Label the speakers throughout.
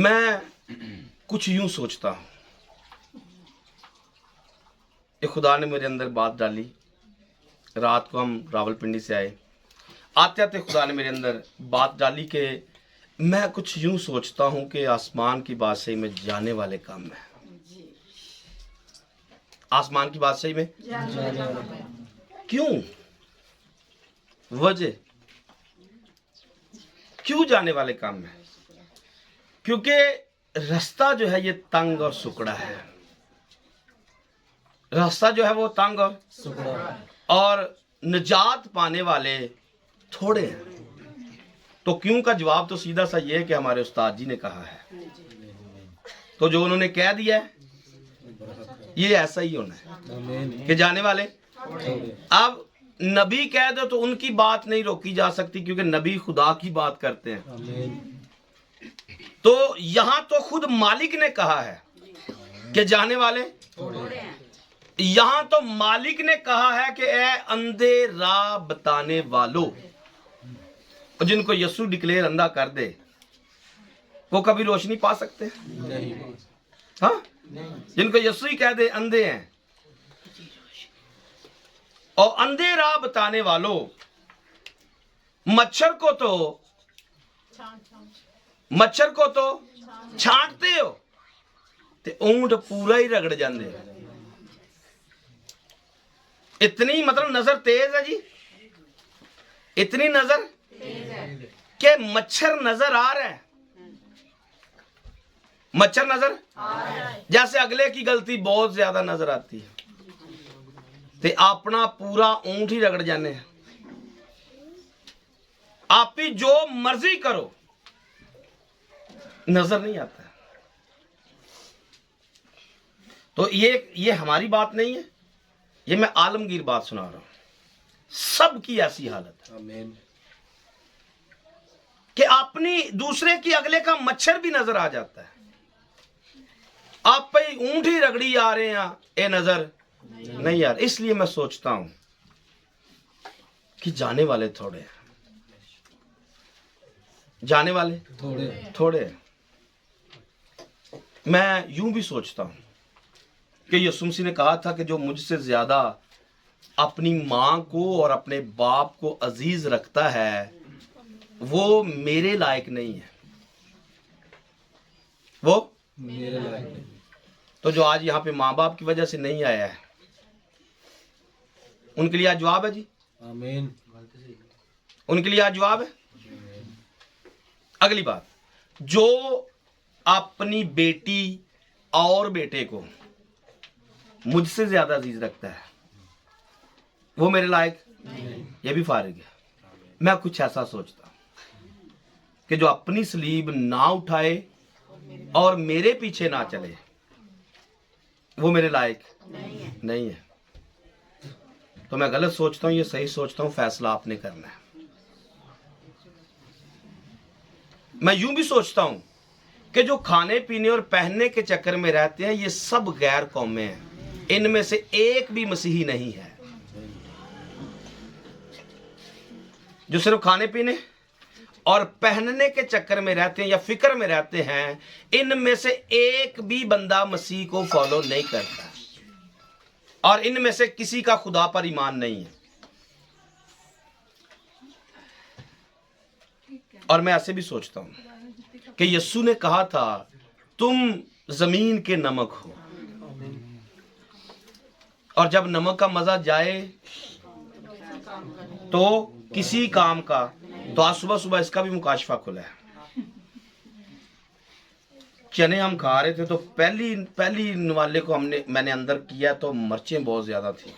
Speaker 1: मैं कुछ यूं सोचता हूं, ये खुदा ने मेरे अंदर बात डाली। रात को हम रावलपिंडी से आए, आते आते खुदा ने मेरे अंदर बात डाली कि मैं कुछ यूं सोचता हूं कि आसमान की बादशाही में जाने वाले काम है। आसमान की बादशाही में क्यों, वजह क्यों जाने वाले काम है? क्योंकि रास्ता जो है ये तंग और सुकड़ा है। रास्ता जो है वो तंग और सुकड़ा, और निजात पाने वाले थोड़े हैं। तो क्यों का जवाब तो सीधा सा ये है कि हमारे उस्ताद जी ने कहा है, तो जो उन्होंने कह दिया है ये ऐसा ही होना है कि जाने वाले। अब नबी कह दो तो उनकी बात नहीं रोकी जा सकती, क्योंकि नबी खुदा की बात करते हैं। तो यहां तो खुद मालिक ने कहा है कि जाने वाले, यहां तो मालिक ने कहा है कि ए अंधे राह बताने वालों, जिनको यीशु डिक्लेयर अंधा कर दे वो कभी रोशनी पा सकते हैं? हाँ, जिनको यीशु ही कह दे अंधे हैं। और अंधे राह बताने वालों, मच्छर को तो छांटते हो ते ऊंट पूरा ही रगड़ जाते। इतनी मतलब नजर तेज है जी, इतनी नजर कि मच्छर नजर आ रहा है। मच्छर नजर जैसे अगले की गलती बहुत ज्यादा नजर आती है ते अपना पूरा ऊंट ही रगड़ जाने हैं। आप ही जो मर्जी करो नजर नहीं आता। तो ये हमारी बात नहीं है, ये मैं आलमगीर बात सुना रहा हूं। सबकी ऐसी हालत है कि अपनी दूसरे की अगले का मच्छर भी नजर आ जाता है। आप पे ऊंट ही रगड़ी आ रहे हैं, ये नजर नहीं यार। इसलिए मैं सोचता हूं कि जाने वाले थोड़े हैं, जाने वाले थोड़े। मैं यूं भी सोचता हूं कि यीशु मसीह ने कहा था कि जो मुझसे ज्यादा अपनी मां को और अपने बाप को अजीज रखता है वो मेरे लायक नहीं है, वो मेरे लायक नहीं। तो जो आज यहां पे मां बाप की वजह से नहीं आया है, उनके लिए आज जवाब है जी। आमीन। उनके लिए आज जवाब है। अगली बात, जो अपनी बेटी और बेटे को मुझसे ज्यादा अजीज रखता है वो मेरे लायक, ये भी फारिग है। मैं कुछ ऐसा सोचता हूं कि जो अपनी सलीब ना उठाए और मेरे पीछे ना चले वो मेरे लायक नहीं है। तो मैं गलत सोचता हूं, ये सही सोचता हूं, फैसला आपने करना है। मैं यूं भी सोचता हूं कि जो खाने पीने और पहनने के चक्कर में रहते हैं ये सब गैर कौमें हैं, इनमें से एक भी मसीही नहीं है। जो सिर्फ खाने पीने और पहनने के चक्कर में रहते हैं या फिक्र में रहते हैं, इनमें से एक भी बंदा मसीह को फॉलो नहीं करता और इनमें से किसी का खुदा पर ईमान नहीं है। और मैं ऐसे भी सोचता हूं कि यीशु ने कहा था तुम जमीन के नमक हो, और जब नमक का मजा जाए तो किसी काम का, तो आज सुबह सुबह इसका भी मुकाशफा खुला है। चने हम खा रहे थे तो पहली नवाले को मैंने अंदर किया तो मिर्चें बहुत ज्यादा थी।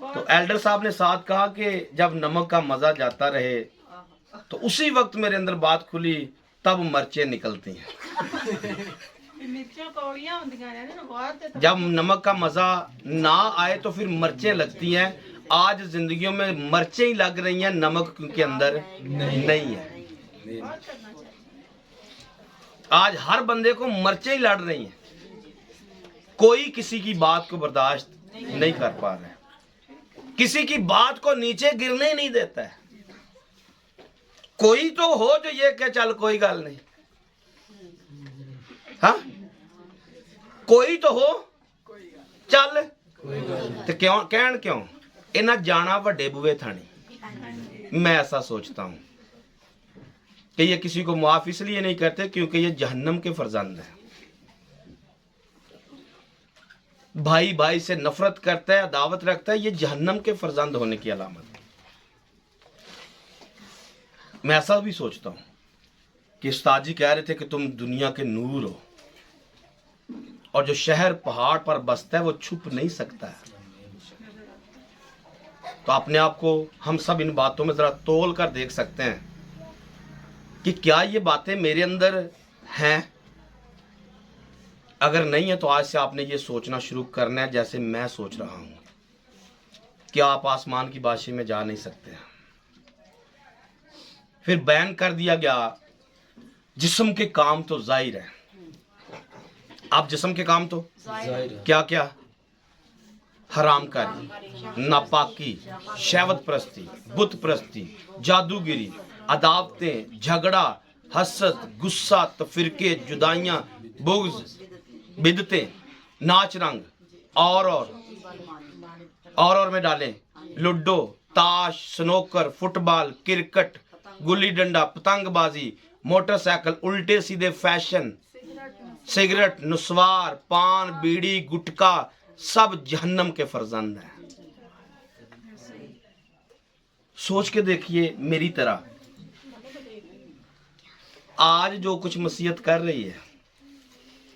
Speaker 1: तो एल्डर साहब ने साथ कहा कि जब नमक का मजा जाता रहे, तो उसी वक्त मेरे अंदर बात खुली, तब मिर्चें निकलती हैं। जब नमक का मजा ना आए तो फिर मिर्चें लगती हैं। आज जिंदगियों में मिर्चें ही लग रही हैं, नमक के अंदर नहीं है। आज हर बंदे को मिर्चें ही लड़ रही हैं, कोई किसी की बात को बर्दाश्त नहीं कर पा रहा है, किसी की बात को नीचे गिरने नहीं देता है। कोई तो हो जो ये कहे चल कोई गल नहीं, हाँ, कोई तो हो चल तो क्यों कहन क्यों इन्हें जाना वड्डे बुए थाने। मैं ऐसा सोचता हूं कि ये किसी को माफ इसलिए नहीं करते क्योंकि ये जहन्नम के फर्जंद है। भाई भाई से नफरत करता है, अदावत रखता है, ये जहन्नम के फर्जंद होने की अलामत है। मैं ऐसा भी सोचता हूं कि उस्ताद जी कह रहे थे कि तुम दुनिया के नूर हो, और जो शहर पहाड़ पर बसता है वो छुप नहीं सकता है। तो अपने आप को हम सब इन बातों में जरा तोल कर देख सकते हैं कि क्या ये बातें मेरे अंदर हैं। अगर नहीं है तो आज से आपने ये सोचना शुरू करना है जैसे मैं सोच रहा हूं कि आप आसमान की बादशाही में जा नहीं सकते। फिर बयान कर दिया गया जिस्म के काम तो जाहिर है। आप जिस्म के काम तो क्या क्या, हराम कारी, नापाकी, शहवत परस्ती, बुत परस्ती, जादूगिरी, अदावतें, झगड़ा, हसद, गुस्सा, तफिरके, जुदाइयां, बुग़्ज़, बिदतें, नाच रंग और में डालें लूडो, ताश, snooker, football, cricket, gulli danda, पतंगबाजी, मोटरसाइकिल, उल्टे सीधे फैशन, सिगरेट, नुस्वार, पान, बीड़ी, गुटखा, सब जहन्नम के फर्जंद हैं। सोच के देखिए मेरी तरह आज जो कुछ मसीहत कर रही है,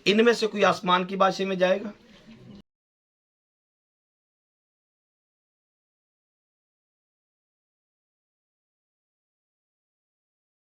Speaker 1: इनमें से कोई आसमान की बादशाही में जाएगा?